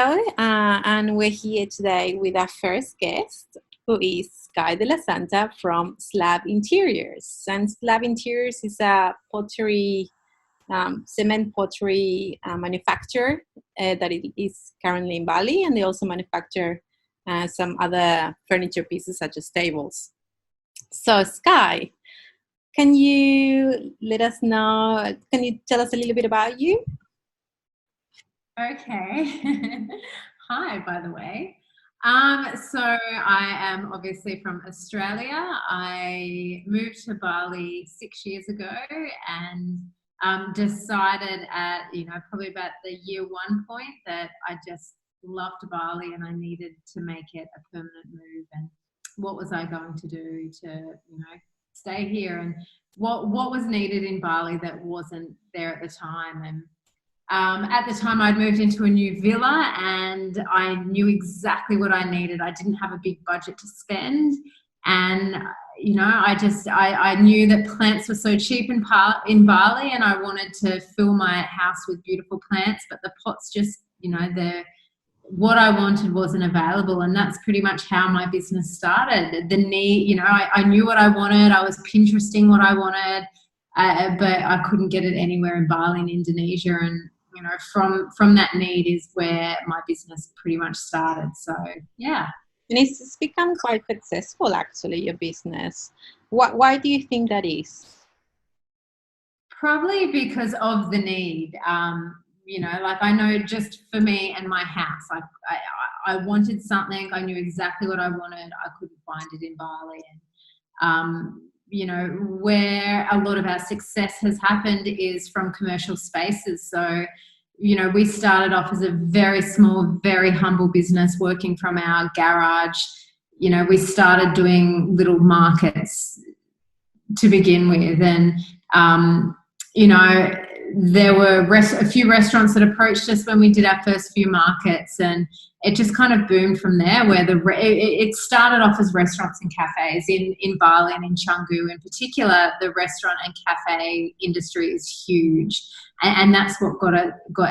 Hello, and we're here today with our first guest, who is Skye della Santa from Slab Interiors. And Slab Interiors is a pottery, cement pottery manufacturer that it is currently in Bali, and they also manufacture some other furniture pieces such as tables. So, Skye, can you let us know? Can you tell us a little bit about you? Okay. Hi, by the way. So I am obviously from Australia. I moved to Bali 6 years ago and decided at, probably about the year one point that I just loved Bali and I needed to make it a permanent move. And what was I going to do to, stay here? And what was needed in Bali that wasn't there at the time? And at the time, I'd moved into a new villa and I knew exactly what I needed. I didn't have a big budget to spend. And, I knew that plants were so cheap in Bali and I wanted to fill my house with beautiful plants, but the pots just, what I wanted wasn't available. And that's pretty much how my business started. The need, I knew what I wanted. I was Pinteresting what I wanted, but I couldn't get it anywhere in Bali in Indonesia. And from that need is where my business pretty much started. So, yeah. And it's become quite successful, actually, your business. Why do you think that is? Probably because of the need. I know just for me and my house, I wanted something. I knew exactly what I wanted. I couldn't find it in Bali. And, where a lot of our success has happened is from commercial spaces. So, we started off as a very small, very humble business working from our garage. We started doing little markets to begin with. And, there were a few restaurants that approached us when we did our first few markets, and it just kind of boomed from there, where it started off as restaurants and cafes in Bali and in Canggu in particular. The restaurant and cafe industry is huge, and that's what got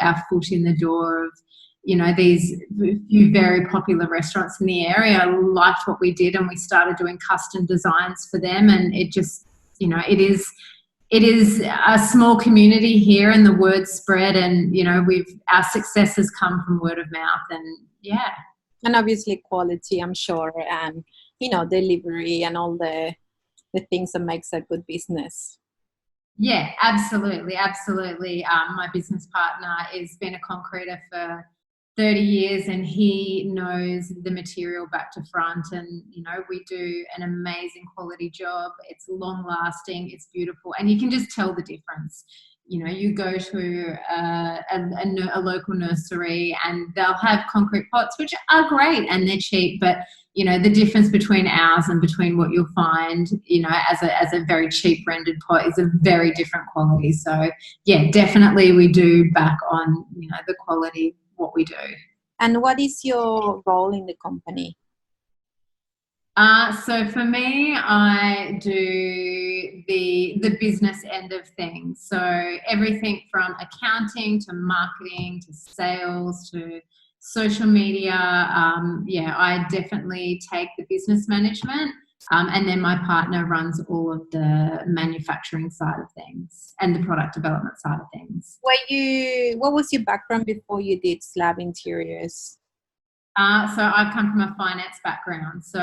our foot in the door of, these few very popular restaurants in the area liked what we did, and we started doing custom designs for them. And it just, it is a small community here, and the word spread, and our success has come from word of mouth. And yeah, and obviously quality, I'm sure, and delivery and all the things that makes a good business. Yeah, absolutely. My business partner has been a concreter for 30 years and he knows the material back to front, and we do an amazing quality job. It's long lasting, it's beautiful, and you can just tell the difference. You go to a local nursery and they'll have concrete pots, which are great and they're cheap, but the difference between ours and between what you'll find as a very cheap rendered pot is a very different quality. So yeah, definitely we do back on the quality what we do. And what is your role in the company? So for me, I do the business end of things. So everything from accounting to marketing to sales to social media. I definitely take the business management. And then my partner runs all of the manufacturing side of things and the product development side of things. What was your background before you did Slab Interiors? So I come from a finance background. So,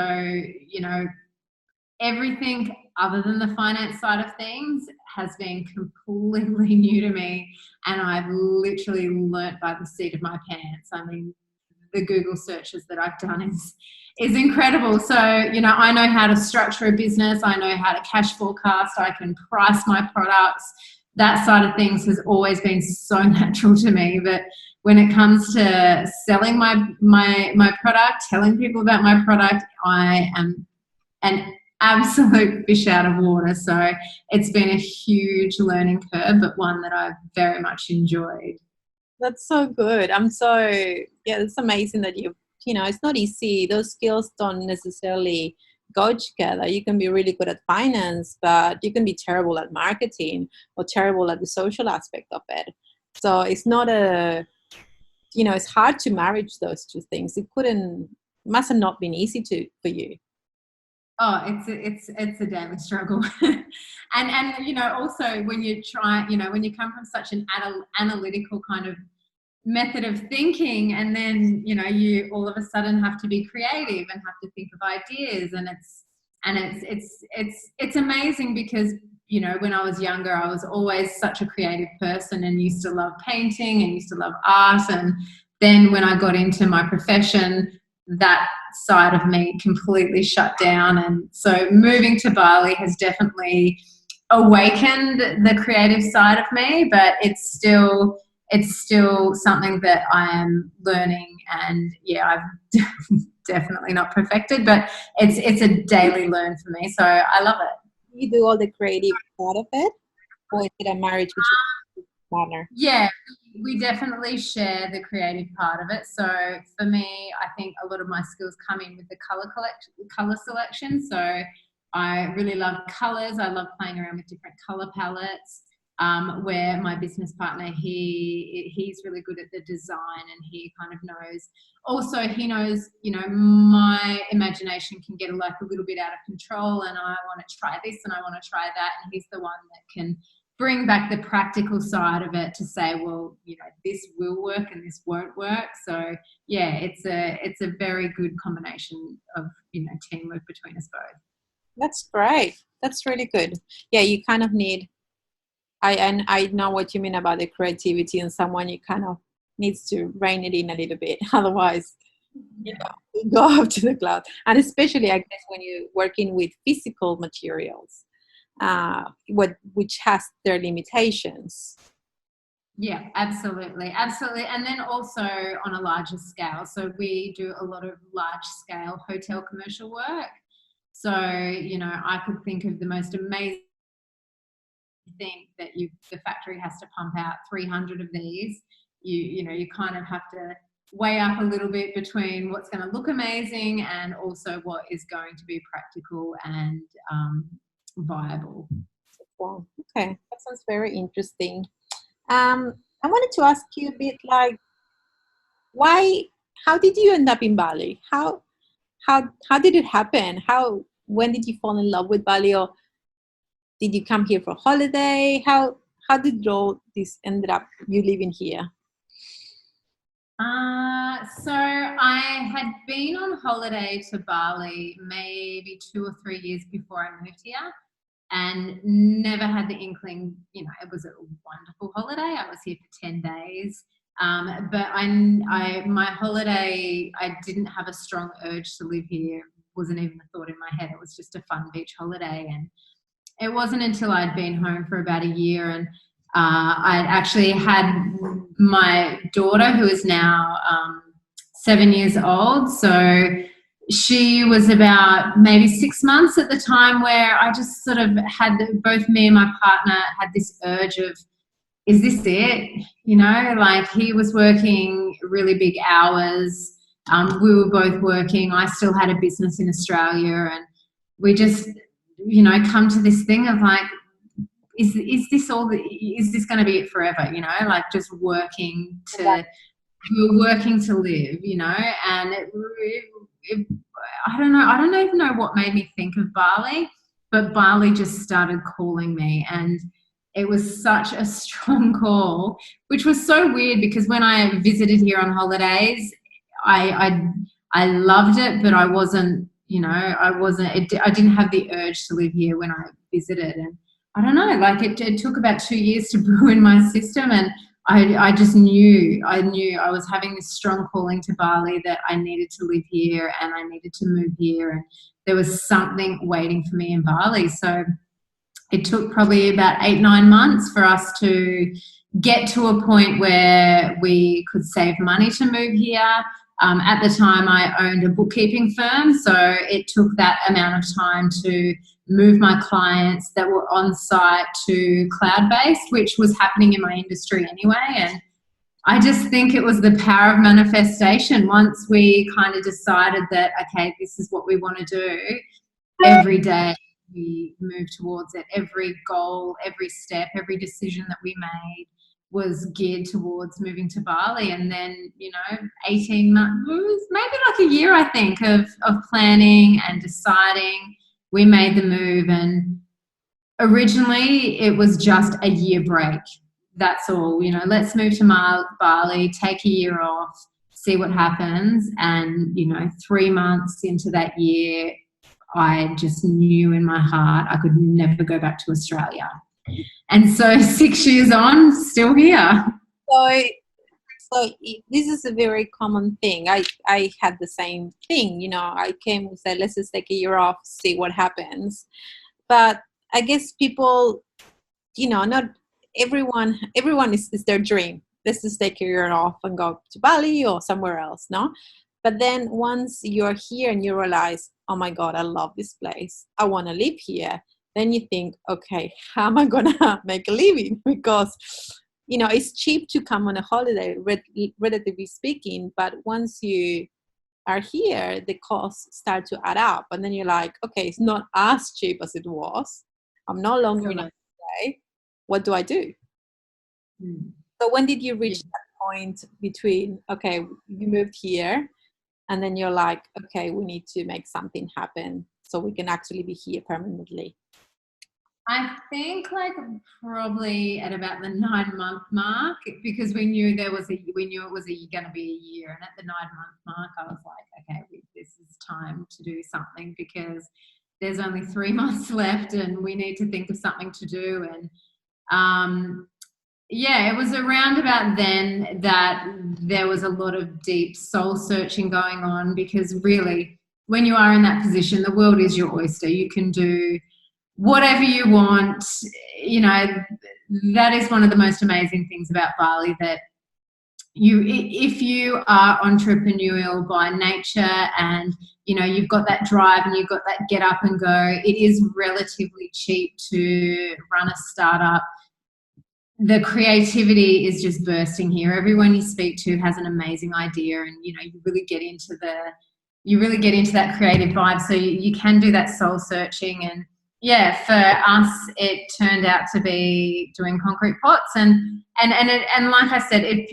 everything other than the finance side of things has been completely new to me. And I've literally learnt by the seat of my pants. I mean, the Google searches that I've done is incredible. So, I know how to structure a business. I know how to cash forecast. I can price my products. That side of things has always been so natural to me. But when it comes to selling my product, telling people about my product, I am an absolute fish out of water. So it's been a huge learning curve, but one that I've very much enjoyed. That's so good. It's amazing that it's not easy. Those skills don't necessarily go together. You can be really good at finance, but you can be terrible at marketing or terrible at the social aspect of it. So it's not it's hard to marriage those two things. Must have not been easy for you. Oh, it's a daily struggle. And also when you try, when you come from such an analytical kind of method of thinking, and then you all of a sudden have to be creative and have to think of ideas, and it's amazing because when I was younger, I was always such a creative person and used to love painting and used to love art, and then when I got into my profession, that side of me completely shut down. And so moving to Bali has definitely awakened the creative side of me, but it's still something that I am learning, and I've definitely not perfected, but it's a daily learn for me. So I love it. You do all the creative part of it, or is it a marriage with your partner? Yeah, we definitely share the creative part of it. So for me, I think a lot of my skills come in with the color selection. So I really love colors. I love playing around with different color palettes. Where my business partner, he's really good at the design, and he kind of knows. Also, he knows, my imagination can get a little bit out of control, and I want to try this and I want to try that, and he's the one that can bring back the practical side of it to say, well, this will work and this won't work. So yeah, it's a very good combination of teamwork between us both. That's great. That's really good. Yeah, you kind of need. I know what you mean about the creativity, and someone you kind of needs to rein it in a little bit. Otherwise, you go up to the cloud. And especially, I guess, when you're working with physical materials, which has their limitations. Yeah, absolutely. And then also on a larger scale. So we do a lot of large scale hotel commercial work. So, I could think of the most amazing thing that the factory has to pump out 300 of these. You kind of have to weigh up a little bit between what's going to look amazing and also what is going to be practical and viable. Wow. Okay, that sounds very interesting. I wanted to ask you a bit, like, how did you end up in Bali? How did it happen? When did you fall in love with Bali, or did you come here for holiday? How did all this ended up you living here? So I had been on holiday to Bali maybe 2 or 3 years before I moved here, and never had the inkling. It was a wonderful holiday. I was here for 10 days. But my holiday, I didn't have a strong urge to live here. Wasn't even a thought in my head. It was just a fun beach holiday. And it wasn't until I'd been home for about a year, and I'd actually had my daughter, who is now 7 years old. So she was about maybe 6 months at the time, where I just sort of had, both me and my partner had this urge of, is this it? Like, he was working really big hours. We were both working. I still had a business in Australia, and we just, come to this thing of like, is this going to be it forever? Like, just working to, we were working to live, and I don't know. I don't even know what made me think of Bali, but Bali just started calling me, and it was such a strong call, which was so weird because when I visited here on holidays, I loved it, but I wasn't, I didn't have the urge to live here when I visited. And I don't know, like it took about 2 years to brew in my system, and I just knew I was having this strong calling to Bali, that I needed to live here and I needed to move here, and there was something waiting for me in Bali. So it took probably about 8-9 months for us to get to a point where we could save money to move here. At the time, I owned a bookkeeping firm, so it took that amount of time to move my clients that were on site to cloud-based, which was happening in my industry anyway. And I just think it was the power of manifestation. Once we kind of decided that, okay, this is what we want to do, every day we moved towards it. Every goal, every step, every decision that we made was geared towards moving to Bali. And then, 18 months, maybe like a year, I think, of planning and deciding. We made the move, and originally it was just a year break. That's all, let's move to Bali, take a year off, see what happens. And, 3 months into that year, I just knew in my heart I could never go back to Australia. And so 6 years on, still here. So this is a very common thing. I had the same thing. I came and said, let's just take a year off, see what happens. But I guess people, not everyone is their dream. Let's just take a year off and go to Bali or somewhere else, no? But then once you're here and you realize, oh my God, I love this place, I want to live here, then you think, okay, how am I going to make a living? Because, it's cheap to come on a holiday, relatively speaking, but once you are here, the costs start to add up. And then you're like, okay, it's not as cheap as it was. I'm no longer in a holiday. What do I do? So when did you reach that point between, okay, you moved here, and then you're like, okay, we need to make something happen so we can actually be here permanently? I think probably at about the 9-month mark, because we knew it was going to be a year. And at the 9-month mark, I was like, okay, this is time to do something, because there's only 3 months left and we need to think of something to do. And it was around about then that there was a lot of deep soul searching going on, because really, when you are in that position, the world is your oyster. You can do whatever you want. That is one of the most amazing things about Bali, that if you are entrepreneurial by nature and, you've got that drive and you've got that get up and go, it is relatively cheap to run a startup. The creativity is just bursting here. Everyone you speak to has an amazing idea, and, you really get into that creative vibe. So you can do that soul searching. And for us, it turned out to be doing concrete pots, and like I said,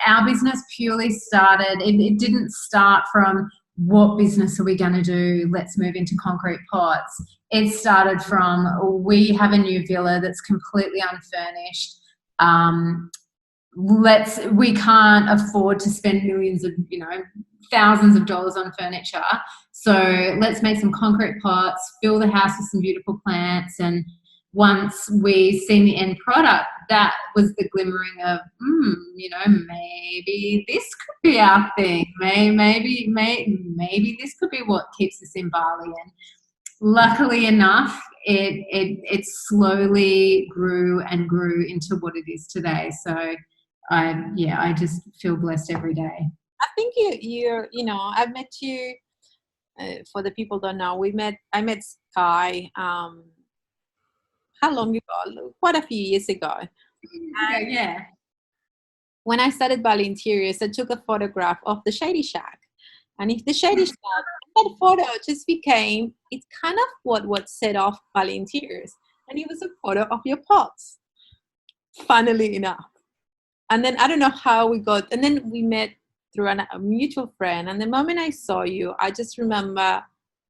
our business purely started. It didn't start from, what business are we going to do? Let's move into concrete pots. It started from, we have a new villa that's completely unfurnished. We can't afford to spend millions of, thousands of dollars on furniture. So let's make some concrete pots, fill the house with some beautiful plants. And once we seen the end product, that was the glimmering of, maybe this could be our thing. Maybe this could be what keeps us in Bali. And luckily enough, it slowly grew and grew into what it is today. So I just feel blessed every day. I think you're I've met you, for the people don't know, I met Skye, how long ago? Quite a few years ago. Yeah. When I started Bali Interiors, I took a photograph of the Shady Shack. And if the Shady Shack, that photo just became, it's kind of what set off Bali Interiors. And it was a photo of your pots, funnily enough. And then I don't know how we got, and then we met through a mutual friend. And the moment I saw you, I just remember,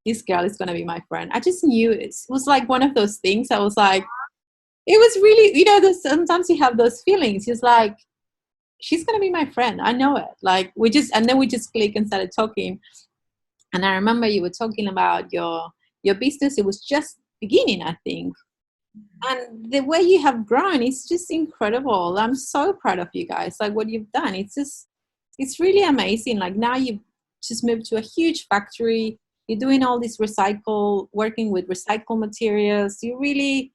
this girl is going to be my friend. I just knew it was like one of those things. I was like, it was really, sometimes you have those feelings. It's like, she's going to be my friend. I know it. Like and then we just clicked and started talking. And I remember you were talking about your business. It was just beginning, I think. And the way you have grown, it's just incredible. I'm so proud of you guys. Like what you've done. It's really amazing. Like now you've just moved to a huge factory. You're doing all this working with recycled materials. You're really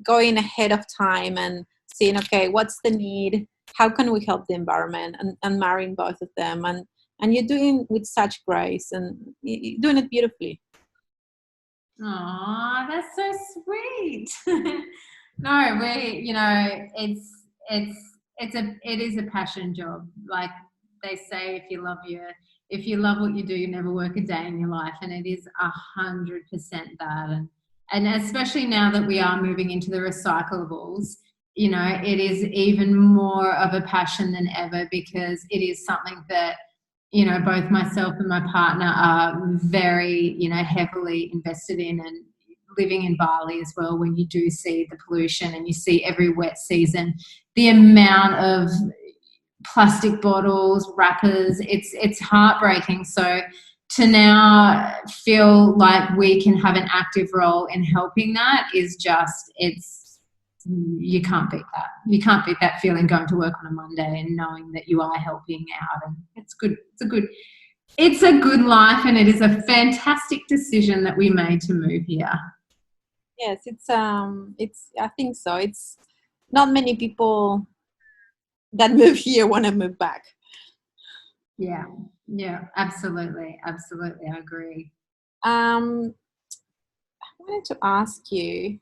going ahead of time and saying, okay, what's the need? How can we help the environment? And marrying both of them. And you're doing with such grace, and you're doing it beautifully. Oh, that's so sweet. No, it is a passion job. Like they say, if you love what you do, you never work a day in your life. And it is 100% that. And especially now that we are moving into the recyclables, you know, it is even more of a passion than ever, because it is something that, you know, both myself and my partner are very, you know, heavily invested in. And living in Bali as well, when you do see the pollution and you see every wet season, the amount of plastic bottles, wrappers, it's heartbreaking. So to now feel like we can have an active role in helping that is just, you can't beat that. You can't beat that feeling, going to work on a Monday and knowing that you are helping out. And it's good. It's a good life, and it is a fantastic decision that we made to move here. Yes, it's I think so. It's not many people that move here want to move back. Yeah, absolutely. I agree. I wanted to ask you,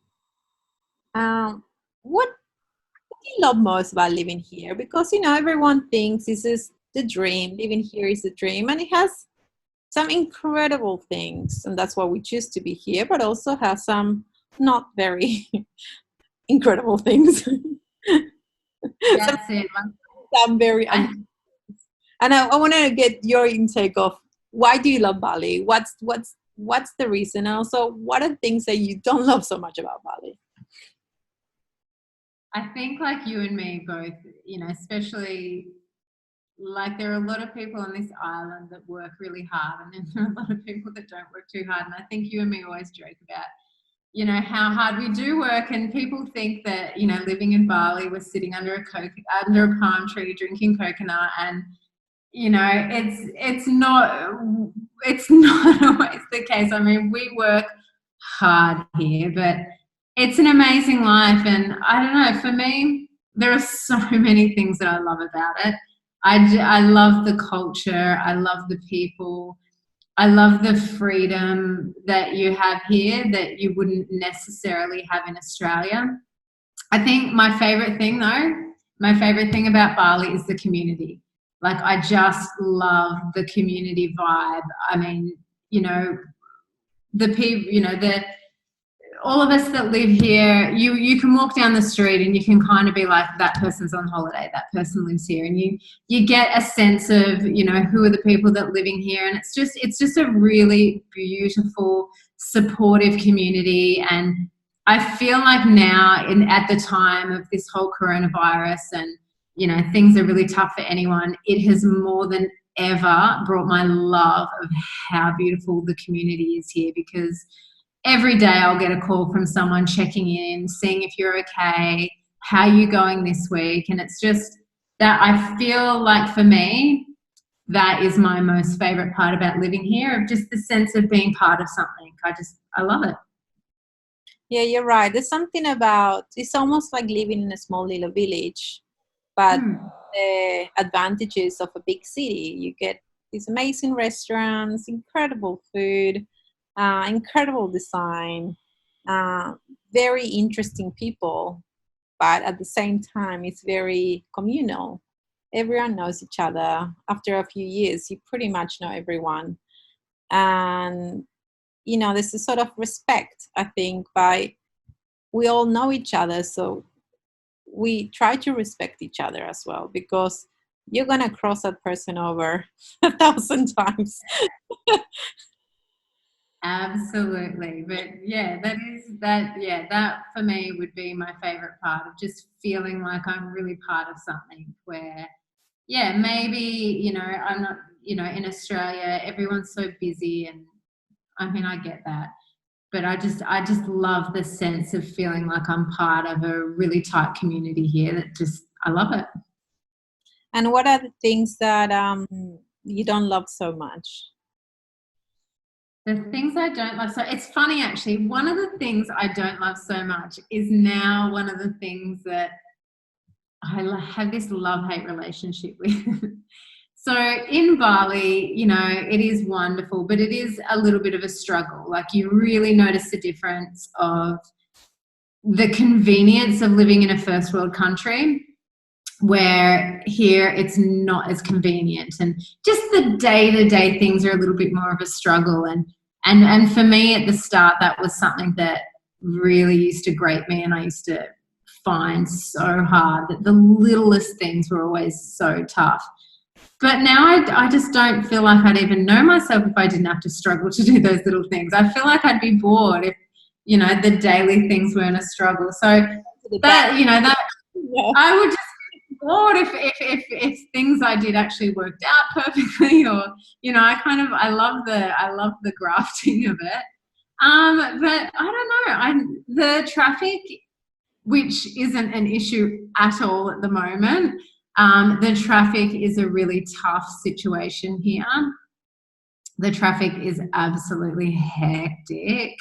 what do you love most about living here? Because, you know, everyone thinks this is the dream. Living here is the dream, and it has some incredible things, and that's why we choose to be here, but also has some not very incredible things. That's it. Some very and I want to get your intake of, why do you love Bali? What's the reason? And also, what are things that you don't love so much about Bali? I think, like you and me both, you know, especially, like, there are a lot of people on this island that work really hard, and then there are a lot of people that don't work too hard. And I think you and me always joke about, you know, how hard we do work, and people think that, you know, living in Bali, we're sitting under a palm tree drinking coconut, and, you know, it's not always the case. I mean, we work hard here, but it's an amazing life. And I don't know, for me, there are so many things that I love about it. I love the culture. I love the people. I love the freedom that you have here that you wouldn't necessarily have in Australia. I think my favorite thing about Bali is the community. Like, I just love the community vibe. I mean, you know, the people, you know, all of us that live here, you can walk down the street and you can kind of be like, that person's on holiday, that person lives here, and you get a sense of, you know, who are the people that are living here. And it's just a really beautiful, supportive community. And I feel like now, at the time of this whole coronavirus, and, you know, things are really tough for anyone, it has more than ever brought my love of how beautiful the community is here. Because every day I'll get a call from someone checking in, seeing if you're okay, how are you going this week. And it's just that, I feel like, for me, that is my most favourite part about living here, of just the sense of being part of something. I love it. Yeah, you're right. There's something about, it's almost like living in a small little village, but the advantages of a big city. You get these amazing restaurants, incredible food, incredible design, very interesting people, but at the same time, it's very communal. Everyone knows each other. After a few years, you pretty much know everyone. And, you know, there's a sort of respect, I think, we all know each other, so we try to respect each other as well, because you're going to cross that person over 1,000 times. Absolutely. But yeah, that for me would be my favorite part, of just feeling like I'm really part of something, where, yeah, maybe, you know, I'm not, you know, in Australia, everyone's so busy, and I mean, I get that, but I just love the sense of feeling like I'm part of a really tight community here. I love it. And what are the things that you don't love so much? The things I don't love. So it's funny, actually. One of the things I don't love so much is now one of the things that I have this love-hate relationship with. So in Bali, you know, it is wonderful, but it is a little bit of a struggle. Like, you really notice the difference of the convenience of living in a first world country, where here it's not as convenient, and just the day-to-day things are a little bit more of a struggle. And for me at the start, that was something that really used to grate me, and I used to find so hard, that the littlest things were always so tough. But now I just don't feel like I'd even know myself if I didn't have to struggle to do those little things. I feel like I'd be bored if, you know, the daily things weren't a struggle. So that, you know, that Yeah. I would just be bored if things I did actually worked out perfectly, or, you know, I love the grafting of it. But I don't know. The traffic, which isn't an issue at all at the moment. The traffic is a really tough situation here. The traffic is absolutely hectic.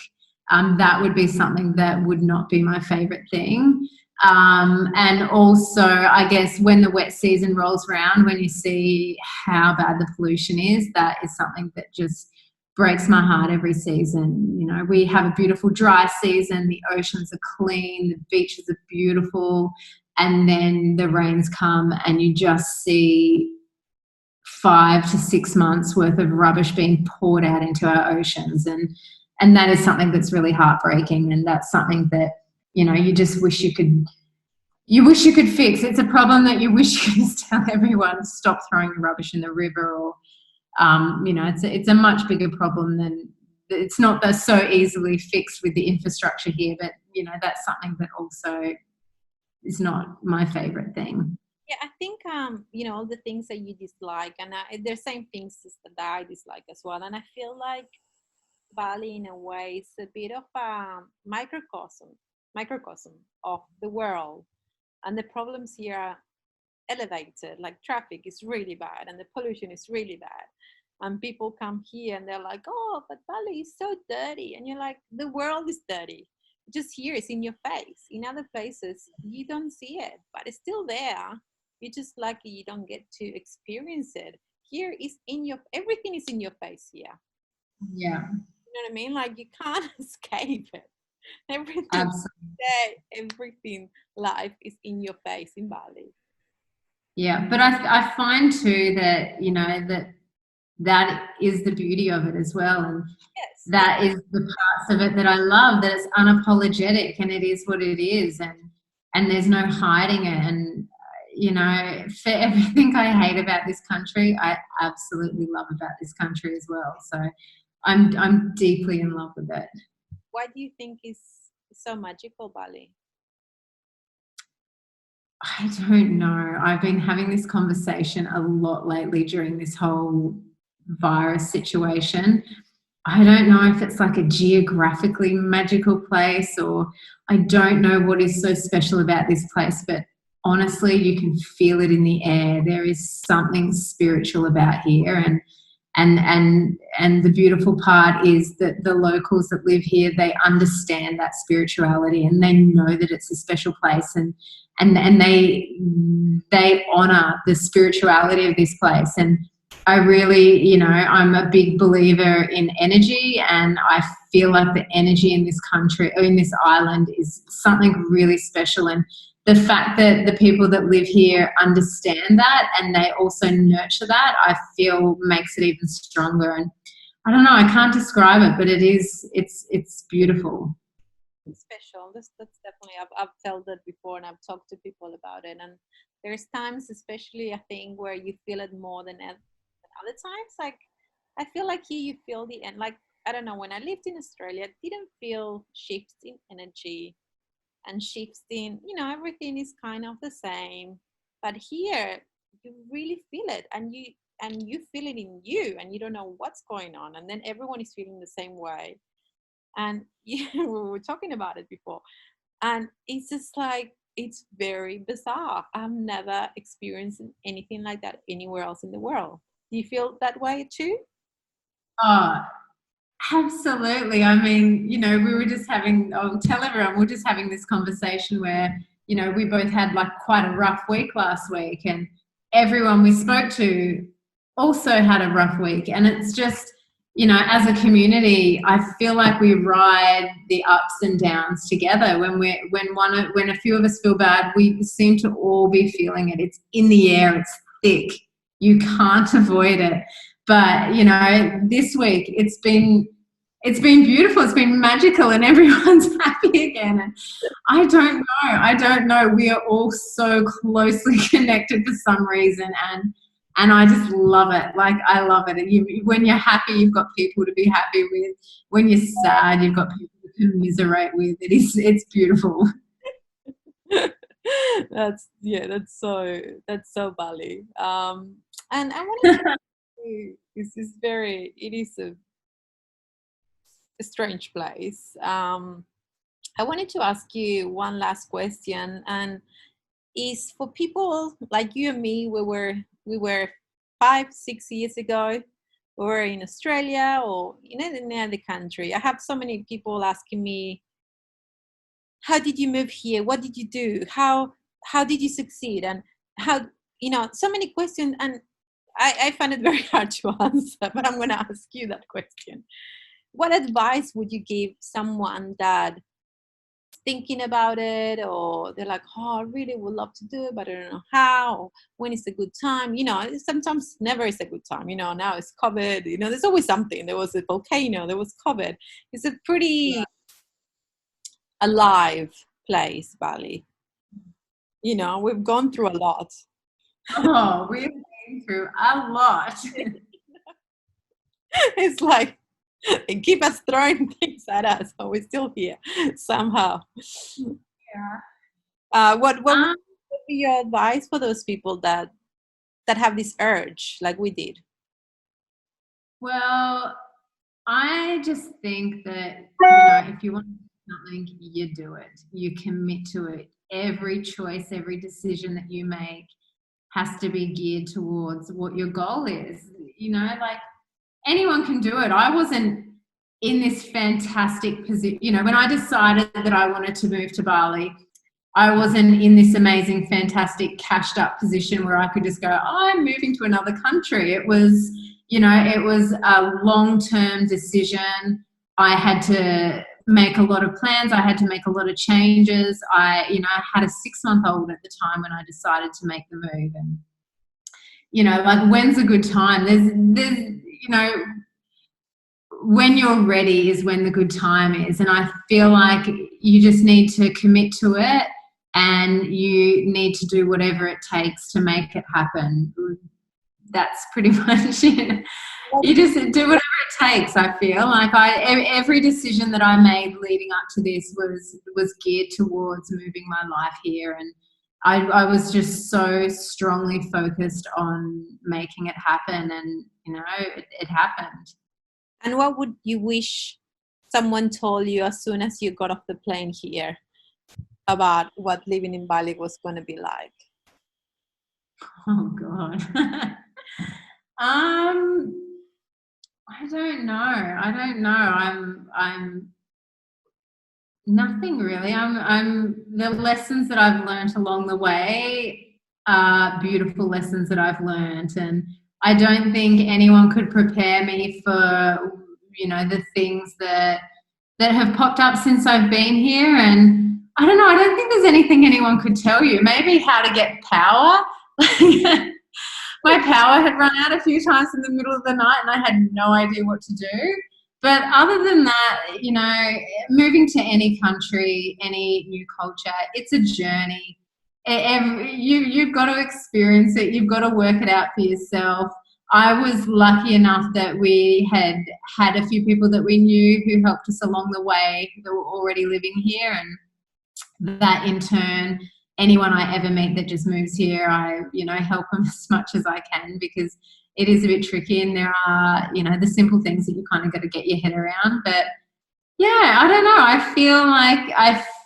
That would be something that would not be my favourite thing. And also, I guess, when the wet season rolls around, when you see how bad the pollution is, that is something that just breaks my heart every season. You know, we have a beautiful dry season, the oceans are clean, the beaches are beautiful, and then the rains come and you just see 5 to 6 months worth of rubbish being poured out into our oceans, and that is something that's really heartbreaking, and that's something that, you know, you just wish you could fix. It's a problem that you wish you could just tell everyone, stop throwing your rubbish in the river, or you know, it's a much bigger problem than, it's not that so easily fixed with the infrastructure here, but, you know, that's something that also is not my favorite thing. Yeah, I think you know, all the things that you dislike, and the same things that I dislike as well. And I feel like Bali, in a way, is a bit of a microcosm of the world, and the problems here are elevated. Like traffic is really bad, and the pollution is really bad. And people come here and they're like, "Oh, but Bali is so dirty," and you're like, "The world is dirty. Just here, it's in your face. In other places, you don't see it, but it's still there. You're just lucky you don't get to experience it. Here is everything is in your face here. Yeah, You know what I mean? Like, you can't escape it. Everything absolutely. everything life is in your face in Bali. Yeah, but I find too that, you know, that is the beauty of it as well, and Yes, that is the parts of it that I love, that it's unapologetic and it is what it is, and there's no hiding it. And, you know, for everything I hate about this country, I absolutely love about this country as well. So I'm deeply in love with it. why do you think is so magical, Bali? I don't know. I've been having this conversation a lot lately during this whole virus situation. I don't know if it's like a geographically magical place, or I don't know what is so special about this place, but honestly, you can feel it in the air. There is something spiritual about here, and the beautiful part is that the locals that live here, they understand that spirituality, and they know that it's a special place, and they honor the spirituality of this place. And I really, you know, I'm a big believer in energy, and I feel like the energy in this country, or in this island, is something really special. And the fact that the people that live here understand that, and they also nurture that, I feel makes it even stronger. And I don't know, I can't describe it, but it's beautiful. Special. That's definitely, I've felt that before, and I've talked to people about it. And there's times, especially I think, where you feel it more than other times. Like, I feel like here you feel the end. Like, I don't know, when I lived in Australia, I didn't feel shifts in energy and shifts in, you know, everything is kind of the same. But here you really feel it, and you feel it in you, and you don't know what's going on, and then everyone is feeling the same way. And yeah, we were talking about it before, and it's just like, it's very bizarre. I've never experienced anything like that anywhere else in the world. Do you feel that way too? Oh, absolutely. I mean, you know, we were just having, I'll tell everyone, we're just having this conversation where, you know, we both had like quite a rough week last week, and everyone we spoke to also had a rough week. And it's just, you know, as a community, I feel like we ride the ups and downs together. When a few of us feel bad, we seem to all be feeling it. It's in the air, it's thick. You can't avoid it. But, you know, this week it's been beautiful, it's been magical, and everyone's happy again. And I don't know. I don't know. We are all so closely connected for some reason, and I just love it. Like I love it. And when you're happy, you've got people to be happy with. When you're sad, you've got people to commiserate with. It's beautiful. That's so Bali. And I wanted to it is a strange place. I wanted to ask you one last question, and is for people like you and me, we were 5, 6 years ago, we were in Australia or in any other country. I have so many people asking me, how did you move here? What did you do? How did you succeed? And how, so many questions, and I find it very hard to answer, but I'm going to ask you that question. What advice would you give someone that thinking about it, or they're like, oh, I really would love to do it, but I don't know how, or when is a good time? Sometimes never is a good time. Now it's COVID, there's always something. There was a volcano, there was COVID. It's a pretty alive place, Bali. We've gone through a lot. Oh, we've been through a lot. It's like they keep us throwing things at us, but we're still here somehow. Yeah. What would be your advice for those people that have this urge, like we did? Well, I just think that, if you want to do something, you do it. You commit to it. Every choice, every decision that you make has to be geared towards what your goal is. Like anyone can do it. I wasn't in this fantastic position. When I decided that I wanted to move to Bali, I wasn't in this amazing, fantastic, cashed up position where I could just go, oh, I'm moving to another country. It was a long-term decision. I had to make a lot of plans. I had to make a lot of changes. I had a 6-month-old at the time when I decided to make the move. And, like, when's a good time? There's when you're ready is when the good time is. And I feel like you just need to commit to it, and you need to do whatever it takes to make it happen. That's pretty much it. You just do whatever it takes. I feel like every decision that I made leading up to this was geared towards moving my life here, and I was just so strongly focused on making it happen, and it happened. And what would you wish someone told you as soon as you got off the plane here about what living in Bali was going to be like? Oh God. I don't know. I'm nothing really. I'm the lessons that I've learned along the way are beautiful lessons that I've learned, and I don't think anyone could prepare me for the things that have popped up since I've been here. And I don't know, I don't think there's anything anyone could tell you. Maybe how to get power. My power had run out a few times in the middle of the night and I had no idea what to do. But other than that, moving to any country, any new culture, it's a journey. You've got to experience it. You've got to work it out for yourself. I was lucky enough that we had a few people that we knew who helped us along the way that were already living here, and that in turn, anyone I ever meet that just moves here, I help them as much as I can, because it is a bit tricky, and there are the simple things that you kind of got to get your head around. But yeah, I don't know. I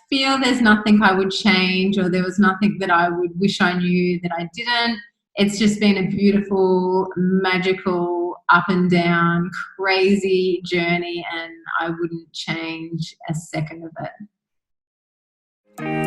feel there's nothing I would change, or there was nothing that I would wish I knew that I didn't. It's just been a beautiful, magical, up and down, crazy journey, and I wouldn't change a second of it.